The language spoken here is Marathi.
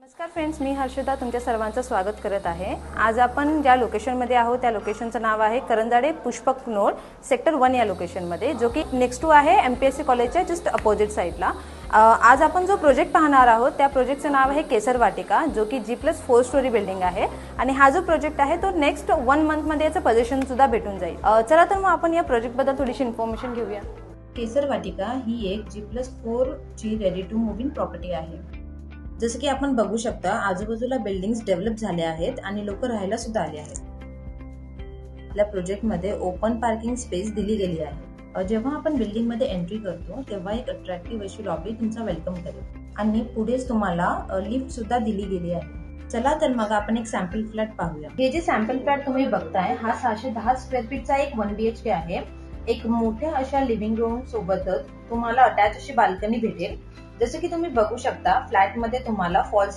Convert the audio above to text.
नमस्कार फ्रेंड्स, मी हर्षदा तुमच्या सर्वांचं स्वागत करत आहे। आज आपण ज्या लोकेशनमध्ये आहोत त्या लोकेशनचं नाव आहे करंजाडे पुष्पक नोड सेक्टर 1 या लोकेशनमध्ये, जो की नेक्स्ट टू आहे MPSC कॉलेजच्या जस्ट अपोजिट साईडला। आज आपण जो प्रोजेक्ट पाहणार आहोत त्या प्रोजेक्टचं नाव आहे केसर वाटिका, जो की G+4 स्टोरी बिल्डिंग आहे आणि हा जो प्रोजेक्ट आहे तो नेक्स्ट 1 मंथमध्ये याचं पोझिशन सुद्धा भेटून जाईल। चला तर मग आपण या प्रोजेक्टबद्दल थोडीशी इन्फॉर्मेशन घेऊया। केसर वाटिका ही एक G+4 ची ready to move in property आहे। जसं की आपण बघू शकता, आजूबाजूला बिल्डिंग्स डेव्हलप झाल्या आहेत आणि लोक राहायला सुद्धा आले आहेत। आपल्या प्रोजेक्ट मध्ये ओपन पार्किंग स्पेस दिली गेली आहे। जेव्हा आपण बिल्डिंग मध्ये एंट्री करतो तेव्हा एक अट्रॅक्टिव्ह अशी लॉबी तुमचा वेलकम करेल आणि पुढेच तुम्हाला लिफ्ट सुद्धा दिली गेली आहे। चला तर मग आपण एक सॅम्पल फ्लॅट पाहूया। हे जे सॅम्पल फ्लॅट तुम्ही बघताय हा 610 स्क्वेअर फीटचा एक 1 BHK आहे। एक मोठ्या अशा लिव्हिंग रूम सोबतच तुम्हाला अटॅच अशी बाल्कनी भेटेल। जसे की तुम्ही बघू शकता, फ्लॅट मध्ये तुम्हाला फॉल